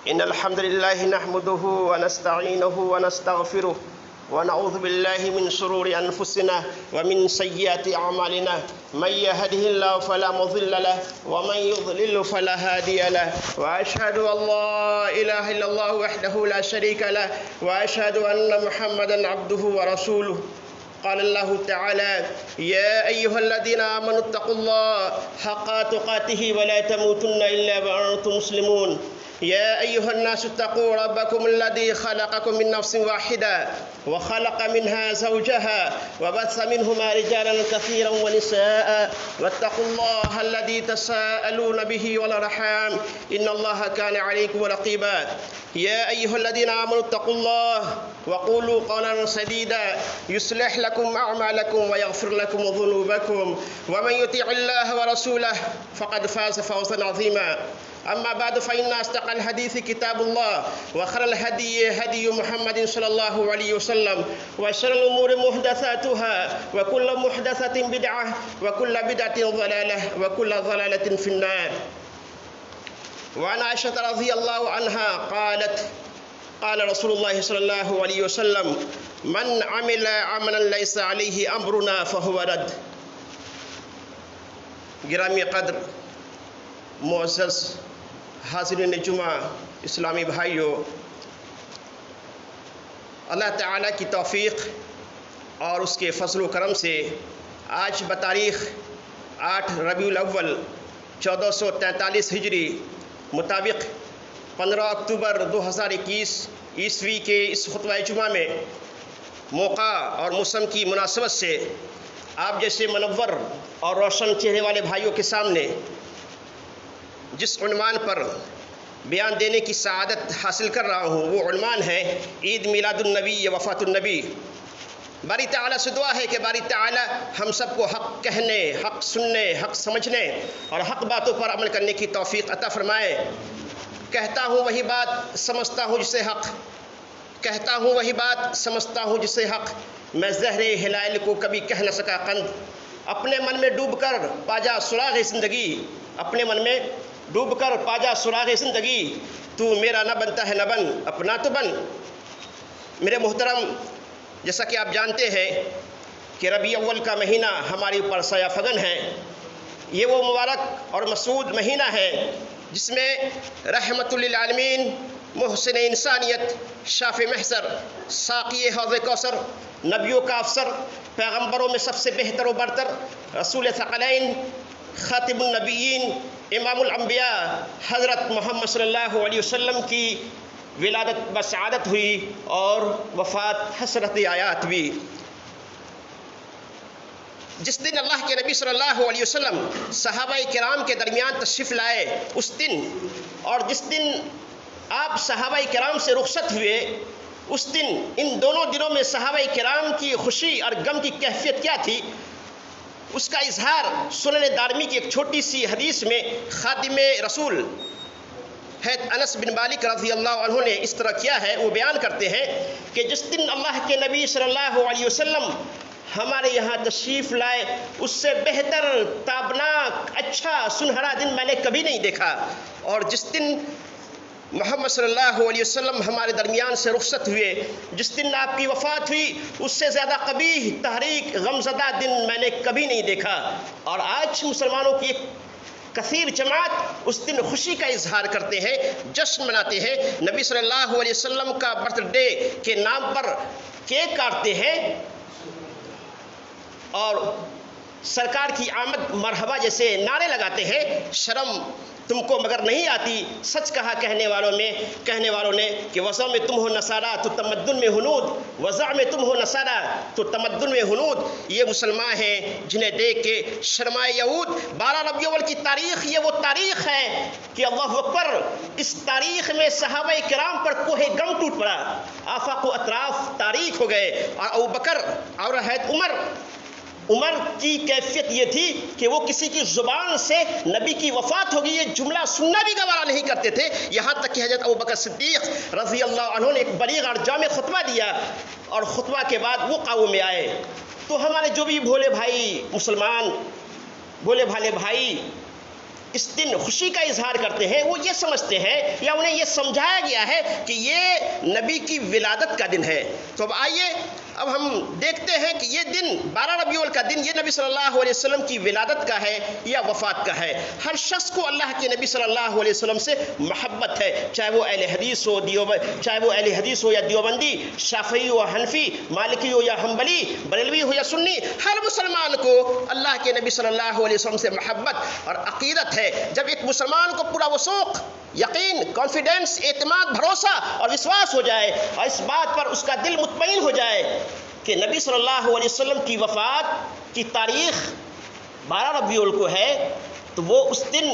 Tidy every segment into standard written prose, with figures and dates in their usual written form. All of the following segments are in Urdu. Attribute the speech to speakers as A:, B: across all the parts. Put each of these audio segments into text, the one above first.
A: إن الحمد لله نحمده ونستعينه ونستغفره ونعوذ بالله من شرور أنفسنا ومن سيئات أعمالنا من يهده الله فلا مضل له ومن يضلل فلا هادي له وأشهد أن لا إله إلا الله وحده لا شريك له وأشهد أن محمدا عبده ورسوله. قال الله تعالى: يا أيها الذين آمنوا اتقوا الله حق تقاته ولا تموتن إلا وأنتم مسلمون. يا أيها الناس اتقوا ربكم الذي خلقكم من نفس واحدة وخلق منها زوجها وبث منهما رجالا كثيرا ونساء واتقوا الله الذي تساءلون به والأرحام إن الله كان عليكم رقيبا. يا أيها الذين آمنوا اتقوا الله وقولوا قولا سديدا يصلح لكم أعمالكم ويغفر لكم ذنوبكم ومن يطع الله ورسوله فقد فاز فوزا عظيما. أما بعد فإن أصدق الحديث كتاب الله وخير الهدي هدي محمد صلى الله عليه وسلم وشر الأمور محدثاتها وكل محدثة بدعة وكل بدعة ضلالة وكل ضلالة في النار. وعن عائشة رضي الله عنها قالت: قال رسول الله صلى الله عليه وسلم: من عمل عملا ليس عليه أمرنا فهو رد. گرامی قدر معزز حاضرین جمعہ اسلامی بھائیوں، اللہ تعالیٰ کی توفیق اور اس کے فضل و کرم سے آج بتاریخ 8 ربیع الاول 1443 ہجری مطابق 15 اکتوبر 2021 عیسوی کے اس خطبہ جمعہ میں موقع اور موسم کی مناسبت سے آپ جیسے منور اور روشن چہرے والے بھائیوں کے سامنے جس عنوان پر بیان دینے کی سعادت حاصل کر رہا ہوں وہ عنوان ہے عید میلاد النبی یا وفات النبی. باری تعالیٰ سے دعا ہے کہ باری تعالیٰ ہم سب کو حق کہنے، حق سننے، حق سمجھنے اور حق باتوں پر عمل کرنے کی توفیق عطا فرمائے. کہتا ہوں وہی بات سمجھتا ہوں جسے حق، کہتا ہوں وہی بات سمجھتا ہوں جسے حق. میں زہر ہلال کو کبھی کہہ نہ سکا قند، اپنے من میں ڈوب کر پاجا سراغ زندگی، اپنے من میں ڈوب کر پاجا سراغ زندگی. تو میرا نہ بنتا ہے نہ بن، اپنا تو بن. میرے محترم، جیسا کہ آپ جانتے ہیں کہ ربیع اول کا مہینہ ہمارے اوپر سایہ فگن ہے. یہ وہ مبارک اور مسعود مہینہ ہے جس میں رحمت للعالمین، محسن انسانیت، شاف محضر، ساقی حوض کوثر، نبیوں کا افسر، پیغمبروں میں سب سے بہتر و برتر، رسول ثقلین، خاتم النبیین، امام الانبیاء حضرت محمد صلی اللہ علیہ وسلم کی ولادت بسعادت ہوئی اور وفات حسرت آیات بھی. جس دن اللہ کے نبی صلی اللہ علیہ وسلم صحابہ کرام کے درمیان تشریف لائے اس دن، اور جس دن آپ صحابہ کرام سے رخصت ہوئے اس دن، ان دونوں دنوں میں صحابہ کرام کی خوشی اور غم کی کیفیت کیا تھی اس کا اظہار سنن دارمی کی ایک چھوٹی سی حدیث میں خادم رسول حضرت انس بن مالک رضی اللہ عنہ نے اس طرح کیا ہے. وہ بیان کرتے ہیں کہ جس دن اللہ کے نبی صلی اللہ علیہ وسلم ہمارے یہاں تشریف لائے اس سے بہتر، تابناک، اچھا، سنہرا دن میں نے کبھی نہیں دیکھا. اور جس دن محمد صلی اللہ علیہ وسلم ہمارے درمیان سے رخصت ہوئے، جس دن آپ کی وفات ہوئی، اس سے زیادہ قبیح، تحریک، غمزدہ دن میں نے کبھی نہیں دیکھا. اور آج مسلمانوں کی ایک کثیر جماعت اس دن خوشی کا اظہار کرتے ہیں، جشن مناتے ہیں، نبی صلی اللہ علیہ وسلم کا برتھ ڈے کے نام پر کیک کاٹتے ہیں اور سرکار کی آمد مرحبا جیسے نعرے لگاتے ہیں. شرم تم کو مگر نہیں آتی، سچ کہا کہنے والوں نے کہ وضع میں تم ہو نصارہ تو تمدن میں ہنود، وضع میں تم ہو نصارہ تو تمدن میں ہنود. یہ مسلمان ہیں جنہیں دیکھ کے شرمائے یہود. 12 ربیع اول کی تاریخ یہ وہ تاریخ ہے کہ اللہ اکبر، اس تاریخ میں صحابہ کرام پر کوہ غم ٹوٹ پڑا، آفاق و اطراف تاریخ ہو گئے. اور ابوبکر اور حضرت عمر کی کیفیت یہ تھی کہ وہ کسی کی زبان سے نبی کی وفات ہوگی یہ جملہ سننا بھی گوارا نہیں کرتے تھے. یہاں تک کہ حضرت ابوبکر صدیق رضی اللہ عنہ نے ایک بلیغ اور جامع خطبہ دیا اور خطبہ کے بعد وہ قوم میں آئے. تو ہمارے جو بھی بھولے بھائی مسلمان، بھولے بھالے بھائی اس دن خوشی کا اظہار کرتے ہیں وہ یہ سمجھتے ہیں یا انہیں یہ سمجھایا گیا ہے کہ یہ نبی کی ولادت کا دن ہے۔ تو اب آئیے اب ہم دیکھتے ہیں کہ یہ دن 12 ربیع الاول کا دن یہ نبی صلی اللہ علیہ وسلم کی ولادت کا ہے یا وفات کا ہے۔ ہر شخص کو اللہ کے نبی صلی اللہ علیہ وسلم سے محبت ہے، چاہے وہ اہل حدیث ہو یا دیوبندی، شافعی ہو حنفی، مالکی ہو یا حنبلی، بریلوی ہو یا سنی، ہر مسلمان کو اللہ کے نبی صلی اللہ علیہ وسلم سے محبت اور عقیدت ہے۔ جب ایک مسلمان کو پورا وثوق، یقین، کانفیڈنس، اعتماد، بھروسہ اور وشواس ہو جائے اور اس بات پر اس کا دل مطمئن ہو جائے کہ نبی صلی اللہ علیہ وسلم کی وفات کی تاریخ 12 ربیع الاول کو ہے، تو وہ اس دن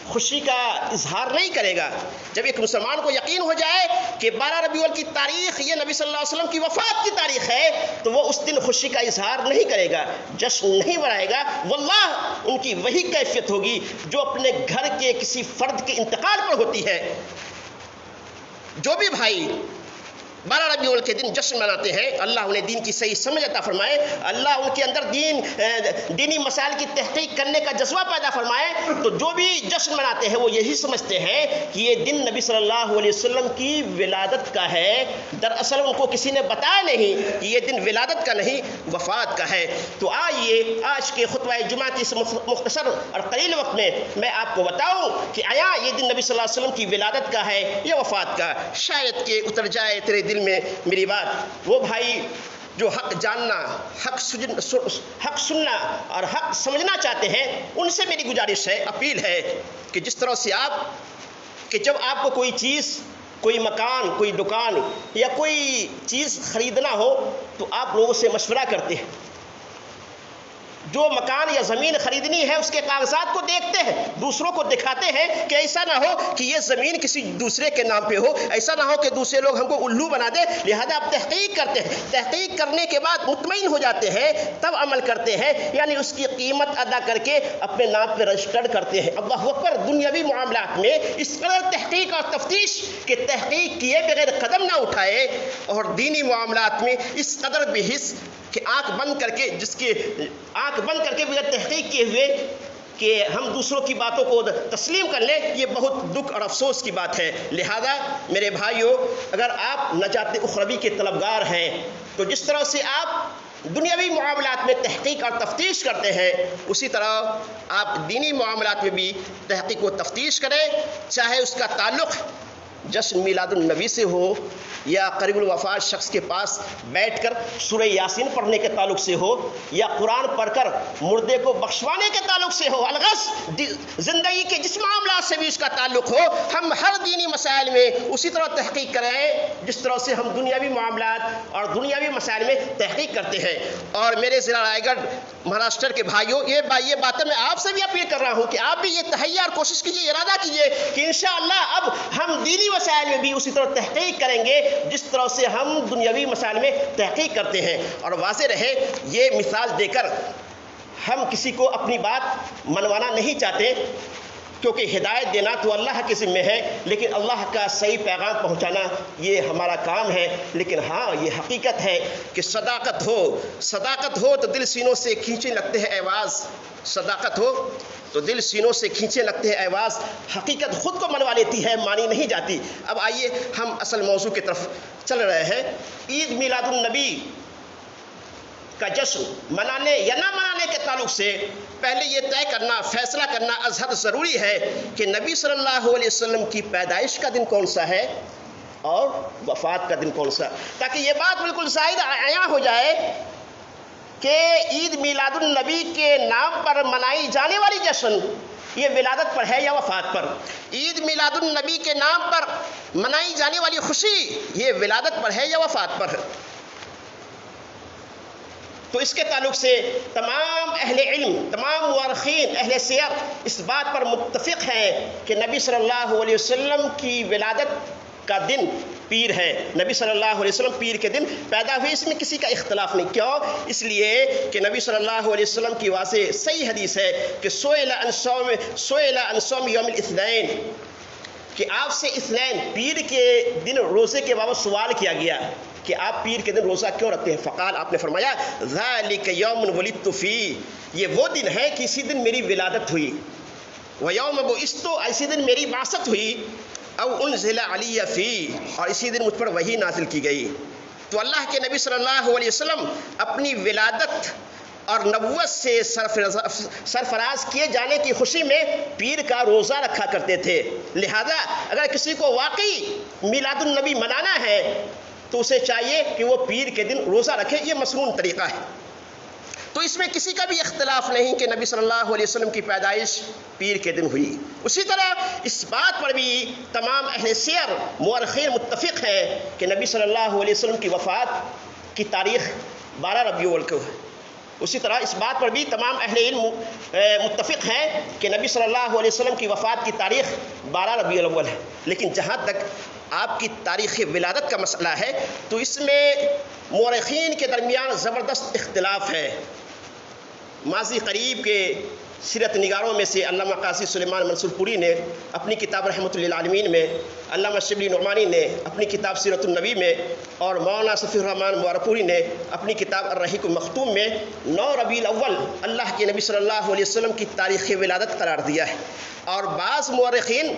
A: خوشی کا اظہار نہیں کرے گا۔ جب ایک مسلمان کو یقین ہو جائے کہ 12 ربیع الاول کی تاریخ یہ نبی صلی اللہ علیہ وسلم کی وفات کی تاریخ ہے، تو وہ اس دن خوشی کا اظہار نہیں کرے گا، جشن نہیں منائے گا۔ واللہ ان کی وہی کیفیت ہوگی جو اپنے گھر کے کسی فرد کے انتقال پر ہوتی ہے۔ جو بھی بھائی 12 ربیع الاول کے دن جشن مناتے ہیں، اللہ انہیں دین کی صحیح سمجھ عطا فرمائے، اللہ ان کے اندر دینی مسائل کی تحقیق کرنے کا جذبہ پیدا فرمائے۔ تو جو بھی جشن مناتے ہیں وہ یہی سمجھتے ہیں کہ یہ دن نبی صلی اللہ علیہ وسلم کی ولادت کا ہے، دراصل ان کو کسی نے بتایا نہیں کہ یہ دن ولادت کا نہیں وفات کا ہے۔ تو آئیے آج کے خطبہ جمعہ کی اس مختصر اور قلیل وقت میں میں آپ کو بتاؤں کہ آیا یہ دن نبی صلی اللہ علیہ وسلم کی ولادت کا ہے یا وفات کا؟ شاید کہ اتر جائے تیرے دل میں میری بات۔ وہ بھائی جو حق جاننا، حق سننا اور حق سمجھنا چاہتے ہیں، ان سے میری گزارش ہے، اپیل ہے کہ جس طرح سے کہ جب آپ کو کوئی چیز، کوئی مکان، کوئی دکان یا کوئی چیز خریدنا ہو تو آپ لوگوں سے مشورہ کرتے ہیں۔ جو مکان یا زمین خریدنی ہے اس کے کاغذات کو دیکھتے ہیں، دوسروں کو دکھاتے ہیں کہ ایسا نہ ہو کہ یہ زمین کسی دوسرے کے نام پہ ہو، ایسا نہ ہو کہ دوسرے لوگ ہم کو الو بنا دے، لہذا آپ تحقیق کرتے ہیں، تحقیق کرنے کے بعد مطمئن ہو جاتے ہیں، تب عمل کرتے ہیں، یعنی اس کی قیمت ادا کر کے اپنے نام پہ رجسٹرڈ کرتے ہیں۔ اللہ اکبر! دنیاوی معاملات میں اس قدر تحقیق اور تفتیش کہ تحقیق کیے بغیر قدم نہ اٹھائے، اور دینی معاملات میں اس قدر بحث کہ آنکھ بند کر کے بغیر تحقیق کیے ہوئے کہ ہم دوسروں کی باتوں کو تسلیم کر لیں، یہ بہت دکھ اور افسوس کی بات ہے۔ لہذا میرے بھائیوں، اگر آپ نجات اخروی کے طلبگار ہیں تو جس طرح سے آپ دنیاوی معاملات میں تحقیق اور تفتیش کرتے ہیں، اسی طرح آپ دینی معاملات میں بھی تحقیق و تفتیش کریں، چاہے اس کا تعلق جشن میلاد النبی سے ہو یا قریب الوفات شخص کے پاس بیٹھ کر سورہ یاسین پڑھنے کے تعلق سے ہو یا قرآن پڑھ کر مردے کو بخشوانے کے تعلق سے ہو، الغرض زندگی کے جس معاملات سے بھی اس کا تعلق ہو، ہم ہر دینی مسائل میں اسی طرح تحقیق کریں جس طرح سے ہم دنیاوی معاملات اور دنیاوی مسائل میں تحقیق کرتے ہیں۔ اور میرے ضلع رائے گڑھ مہاراشٹر کے بھائیوں، یہ باتیں میں آپ سے بھی اپیل کر رہا ہوں کہ آپ بھی یہ تہیہ اور کوشش کیجیے، ارادہ کیجیے کہ انشاءاللہ اب ہم دینی مسائل میں بھی اسی طرح تحقیق کریں گے جس طرح سے ہم دنیاوی مسائل میں تحقیق کرتے ہیں۔ اور واضح رہے، یہ مثال دے کر ہم کسی کو اپنی بات منوانا نہیں چاہتے، کیونکہ ہدایت دینا تو اللہ کے ذمہ ہے، لیکن اللہ کا صحیح پیغام پہنچانا یہ ہمارا کام ہے۔ لیکن ہاں، یہ حقیقت ہے کہ صداقت ہو تو دل سینوں سے کھینچنے لگتے ہیں ایواز، صداقت ہو تو دل سینوں سے کھینچنے لگتے ہیں ایواز، حقیقت خود کو منوا لیتی ہے، مانی نہیں جاتی۔ اب آئیے ہم اصل موضوع کی طرف چل رہے ہیں۔ عید میلاد النبی کا جشن منانے یا نہ منانے کے تعلق سے پہلے یہ طے کرنا، فیصلہ کرنا از حد ضروری ہے کہ نبی صلی اللہ علیہ وسلم کی پیدائش کا دن کون سا ہے اور وفات کا دن کون سا، تاکہ یہ بات بالکل ظاہر عیاں ہو جائے کہ عید میلاد النبی کے نام پر منائی جانے والی جشن یہ ولادت پر ہے یا وفات پر، عید میلاد النبی کے نام پر منائی جانے والی خوشی یہ ولادت پر ہے یا وفات پر ہے۔ تو اس کے تعلق سے تمام اہل علم، تمام مورخین، اہل سیر اس بات پر متفق ہیں کہ نبی صلی اللہ علیہ وسلم کی ولادت کا دن پیر ہے، نبی صلی اللہ علیہ وسلم پیر کے دن پیدا ہوئے، اس میں کسی کا اختلاف نہیں۔ کیوں؟ اس لیے کہ نبی صلی اللہ علیہ وسلم کی واضح صحیح حدیث ہے کہ سئل عن صوم یوم الاثنین، کہ آپ سے اثنین پیر کے دن روزے کے بابت سوال کیا گیا کہ آپ پیر کے دن روزہ کیوں رکھتے ہیں؟ فقال، آپ نے فرمایا ذالک یوم ولدت فیہ، یہ وہ دن ہے کہ اسی دن میری ولادت ہوئی۔ وَيَوْمَ بُعِثْتُ، اسی دن میری بعثت ہوئی، او انزل علی فی، اور اسی دن مجھ پر وحی نازل کی گئی۔ تو اللہ کے نبی صلی اللہ علیہ وسلم اپنی ولادت اور نبوت سے سرفراز کیے جانے کی خوشی میں پیر کا روزہ رکھا کرتے تھے۔ لہذا اگر کسی کو واقعی میلاد النبی منانا ہے تو اسے چاہیے کہ وہ پیر کے دن روزہ رکھے، یہ مسنون طریقہ ہے۔ تو اس میں کسی کا بھی اختلاف نہیں کہ نبی صلی اللہ علیہ وسلم کی پیدائش پیر کے دن ہوئی۔ اسی طرح اس بات پر بھی تمام اہل سیر مورخین متفق ہیں کہ نبی صلی اللہ علیہ وسلم کی وفات کی تاریخ 12 ربیع الاول کو ہے۔ اسی طرح اس بات پر بھی تمام اہل علم متفق ہیں کہ نبی صلی اللہ علیہ وسلم کی وفات کی تاریخ 12 ربیع الاول ہے۔ لیکن جہاں تک آپ کی تاریخ ولادت کا مسئلہ ہے تو اس میں مورخین کے درمیان زبردست اختلاف ہے۔ ماضی قریب کے سیرت نگاروں میں سے علامہ قاضی سلیمان منصور پوری نے اپنی کتاب رحمۃ للعالمین میں، علامہ شبلی نعمانی نے اپنی کتاب سیرت النبی میں، اور مولانا صفی الرحمن موارپوری نے اپنی کتاب الرحیق المختوم میں 9 ربیع الاول اللہ کے نبی صلی اللہ علیہ وسلم کی تاریخ ولادت قرار دیا ہے، اور بعض مورخین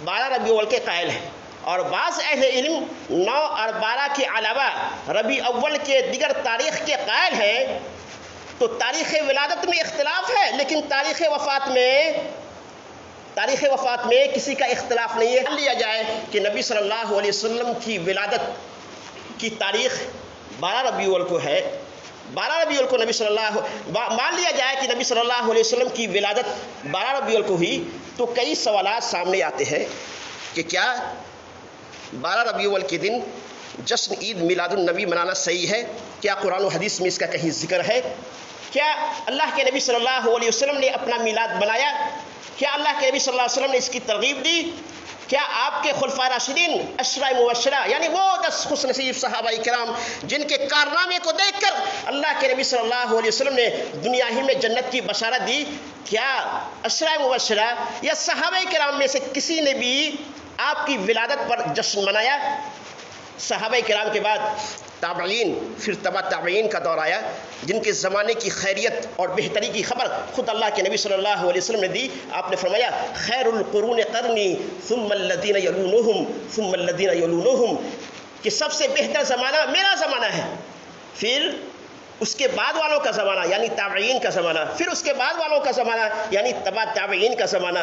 A: 12 ربیع الاول کے قائل ہیں، اور بعض اہل علم 9 اور 12 کے علاوہ ربیع اول کے دیگر تاریخ کے قائل ہیں۔ تو تاریخ ولادت میں اختلاف ہے، لیکن تاریخ وفات میں کسی کا اختلاف نہیں ہے۔ مان لیا جائے کہ نبی صلی اللہ علیہ وسلم کی ولادت کی تاریخ 12 ربیع الاول کو ہے، 12 ربیع الاول کو مان لیا جائے کہ نبی صلی اللہ علیہ وسلم کی ولادت 12 ربیع الاول کو ہوئی، تو کئی سوالات سامنے آتے ہیں کہ کیا 12 ربیع الاول کے دن جشن عید میلاد النبی منانا صحیح ہے؟ کیا قرآن و حدیث میں اس کا کہیں ذکر ہے؟ کیا اللہ کے نبی صلی اللہ علیہ وسلم نے اپنا میلاد بنایا؟ کیا اللہ کے نبی صلی اللہ علیہ وسلم نے اس کی ترغیب دی؟ کیا آپ کے خلفائے راشدین 10 مبشرہ یعنی وہ 10 خوش نصیب صحابہ کرام جن کے کارنامے کو دیکھ کر اللہ کے نبی صلی اللہ علیہ وسلم نے دنیا ہی میں جنت کی بشارت دی، کیا 10 مبشرہ یا صحابہ کرام میں سے کسی نے بھی آپ کی ولادت پر جشن منایا؟ صحابہ کرام کے بعد تابعین، پھر تبع تابعین کا دور آیا، جن کے زمانے کی خیریت اور بہتری کی خبر خود اللہ کے نبی صلی اللہ علیہ وسلم نے دی۔ آپ نے فرمایا خیر القرون قرنی ثم الذین یلونہم ثم الذین یلونہم، کہ سب سے بہتر زمانہ میرا زمانہ ہے، پھر اس کے بعد والوں کا زمانہ یعنی تابعین کا زمانہ، پھر اس کے بعد والوں کا زمانہ یعنی تبع تابعین کا زمانہ۔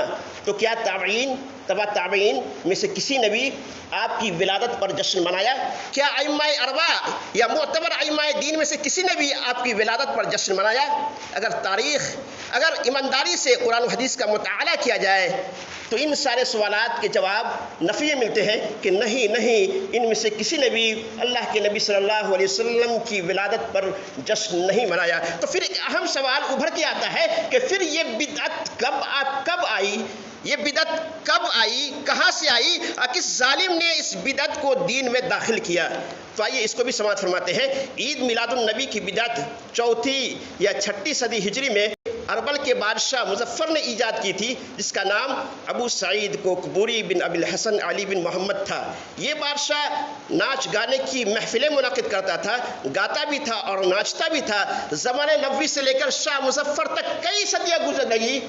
A: تو کیا تابعین، تبع تابعین میں سے کسی نے بھی آپ کی ولادت پر جشن منایا؟ کیا ائمہ اربعہ یا معتبر ائمہ دین میں سے کسی نے بھی آپ کی ولادت پر جشن منایا؟ اگر ایمانداری سے قرآن و حدیث کا مطالعہ کیا جائے تو ان سارے سوالات کے جواب نفی ملتے ہیں کہ نہیں، ان میں سے کسی نے بھی اللہ کے نبی صلی اللہ علیہ وسلم کی ولادت پر جشن نہیں منایا۔ تو پھر ایک اہم سوال ابھر کے آتا ہے کہ پھر یہ بدعت کب آئی؟ یہ بدعت کب آئی؟ کہاں سے آئی؟ کس ظالم نے اس بدعت کو دین میں داخل کیا؟ تو آئیے اس کو بھی سماعت فرماتے ہیں۔ عید میلاد النبی کی بدعت 4 یا 6 صدی ہجری میں اربل کے بادشاہ مظفر نے ایجاد کی تھی، جس کا نام ابو سعید کوکبوری بن ابی الحسن علی بن محمد تھا۔ یہ بادشاہ ناچ گانے کی محفلیں منعقد کرتا تھا، گاتا بھی تھا اور ناچتا بھی تھا۔ زمانہ نبوی سے لے کر شاہ مظفر تک کئی صدیاں گزر گئی،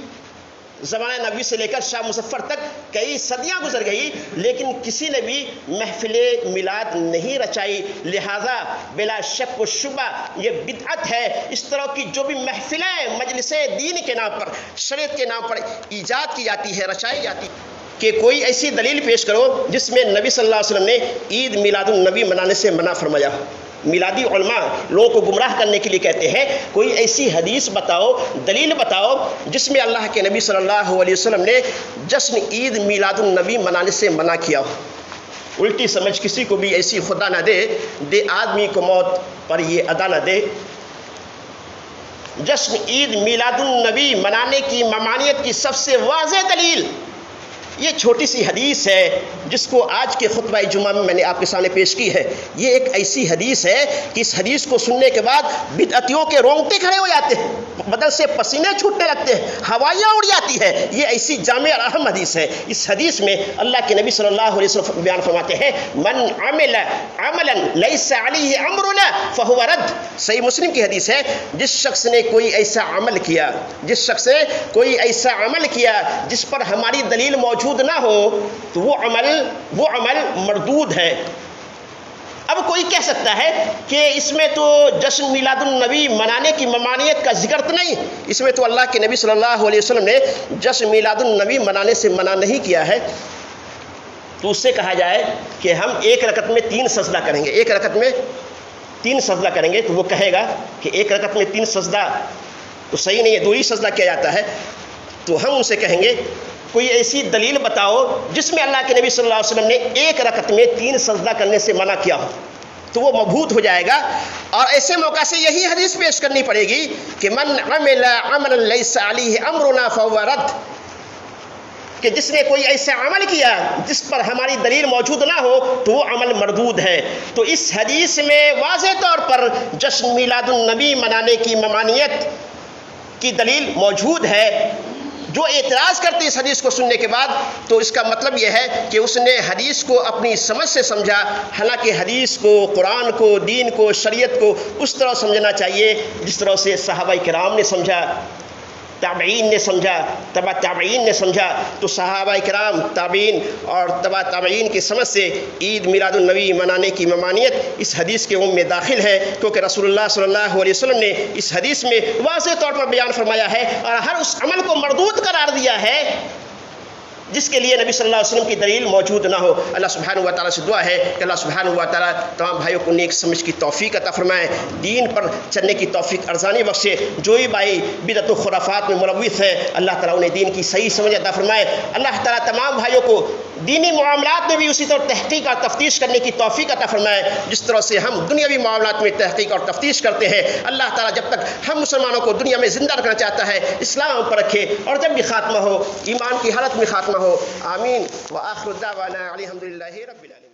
A: زمانہ نبوی سے لے کر شاہ مظفر تک کئی صدیاں گزر گئی، لیکن کسی نے بھی محفل میلاد نہیں رچائی۔ لہذا بلا شک و شبہ یہ بدعت ہے۔ اس طرح کی جو بھی محفلیں مجلس دین کے نام پر، شریعت کے نام پر ایجاد کی جاتی ہے، رچائی جاتی ہے، کہ کوئی ایسی دلیل پیش کرو جس میں نبی صلی اللہ علیہ وسلم نے عید میلاد النبی منانے سے منع فرمایا۔ میلادی علماء لوگوں کو گمراہ کرنے کے لیے کہتے ہیں کوئی ایسی حدیث بتاؤ، دلیل بتاؤ جس میں اللہ کے نبی صلی اللہ علیہ وسلم نے جشن عید میلاد النبی منانے سے منع کیا ہو۔ الٹی سمجھ کسی کو بھی ایسی خدا نہ دے آدمی کو موت پر یہ ادا نہ دے۔ جشن عید میلاد النبی منانے کی ممانعت کی سب سے واضح دلیل یہ چھوٹی سی حدیث ہے جس کو آج کے خطبہ جمعہ میں نے آپ کے سامنے پیش کی ہے. یہ ایک ایسی حدیث ہے کہ اس حدیث کو سننے کے بعد بدعتیوں کے رونگٹے کھڑے ہو جاتے ہیں, بدن سے پسینے چھوٹنے لگتے ہیں, ہوائیاں اڑ جاتی ہے. یہ ایسی جامع اور اہم حدیث ہے. اس حدیث میں اللہ کے نبی صلی اللہ علیہ وسلم بیان فرماتے ہیں, من عمل عملا لیس علیہ امرنا فہو رد. صحیح مسلم کی حدیث ہے, جس شخص نے کوئی ایسا عمل کیا, جس شخص نے کوئی ایسا عمل کیا جس پر ہماری دلیل موجود نہ ہو تو وہ عمل مردود ہے. اب کوئی کہہ سکتا ہے کہ اس میں تو جشن میلاد النبی منانے کی ممانعت کا ذکر تو نہیں, اس میں تو اللہ کے نبی صلی اللہ علیہ وسلم نے جشن میلاد النبی منانے سے منع نہیں کیا ہے. تو اس سے کہا جائے کہ ہم ایک رکعت میں 3 سجدہ کریں گے, ایک رکعت میں 3 سجدہ کریں گے. تو وہ کہے گا کہ ایک رکعت میں 3 سجدہ تو صحیح نہیں ہے, 2 ہی سجدہ کیا جاتا ہے. تو ہم ان سے کہیں گے کوئی ایسی دلیل بتاؤ جس میں اللہ کے نبی صلی اللہ علیہ وسلم نے ایک رکعت میں 3 سجدہ کرنے سے منع کیا ہو. تو وہ مبہوت ہو جائے گا, اور ایسے موقع سے یہی حدیث پیش کرنی پڑے گی کہ من عمل عملا لیس علیہ امرنا فہو رد, کہ جس نے کوئی ایسا عمل کیا جس پر ہماری دلیل موجود نہ ہو تو وہ عمل مردود ہے. تو اس حدیث میں واضح طور پر جشن میلاد النبی منانے کی ممانعت کی دلیل موجود ہے. جو اعتراض کرتے اس حدیث کو سننے کے بعد تو اس کا مطلب یہ ہے کہ اس نے حدیث کو اپنی سمجھ سے سمجھا, حالانکہ حدیث کو, قرآن کو, دین کو, شریعت کو اس طرح سمجھنا چاہیے جس طرح سے صحابہ کرام نے سمجھا, تابعین نے سمجھا, تبع تابعین نے سمجھا. تو صحابہ کرام, تابعین اور تبع تابعین کی سمجھ سے عید میلاد النبی منانے کی ممانعت اس حدیث کے عموم میں داخل ہے, کیونکہ رسول اللہ صلی اللہ علیہ وسلم نے اس حدیث میں واضح طور پر بیان فرمایا ہے اور ہر اس عمل کو مردود قرار دیا ہے جس کے لیے نبی صلی اللہ علیہ وسلم کی دلیل موجود نہ ہو. اللہ سبحانہ و تعالیٰ سے دعا ہے کہ اللہ سبحانہ و تعالیٰ تمام بھائیوں کو نیک سمجھ کی توفیق عطا فرمائے, دین پر چلنے کی توفیق ارزانی بخشے. جو ہی بھائی بدعت و خرافات میں ملوث ہے اللہ تعالیٰ انہیں دین کی صحیح سمجھ عطا فرمائے. اللہ تعالیٰ تمام بھائیوں کو دینی معاملات میں بھی اسی طرح تحقیق اور تفتیش کرنے کی توفیق عطا فرمائے جس طرح سے ہم دنیاوی معاملات میں تحقیق اور تفتیش کرتے ہیں. اللہ تعالیٰ جب تک ہم مسلمانوں کو دنیا میں زندہ رکھنا چاہتا ہے اسلام پر رکھے, اور جب بھی خاتمہ ہو ایمان کی حالت میں خاتمہ ہو. آمین. وآخر دعوانا الحمدللہ رب العالمین.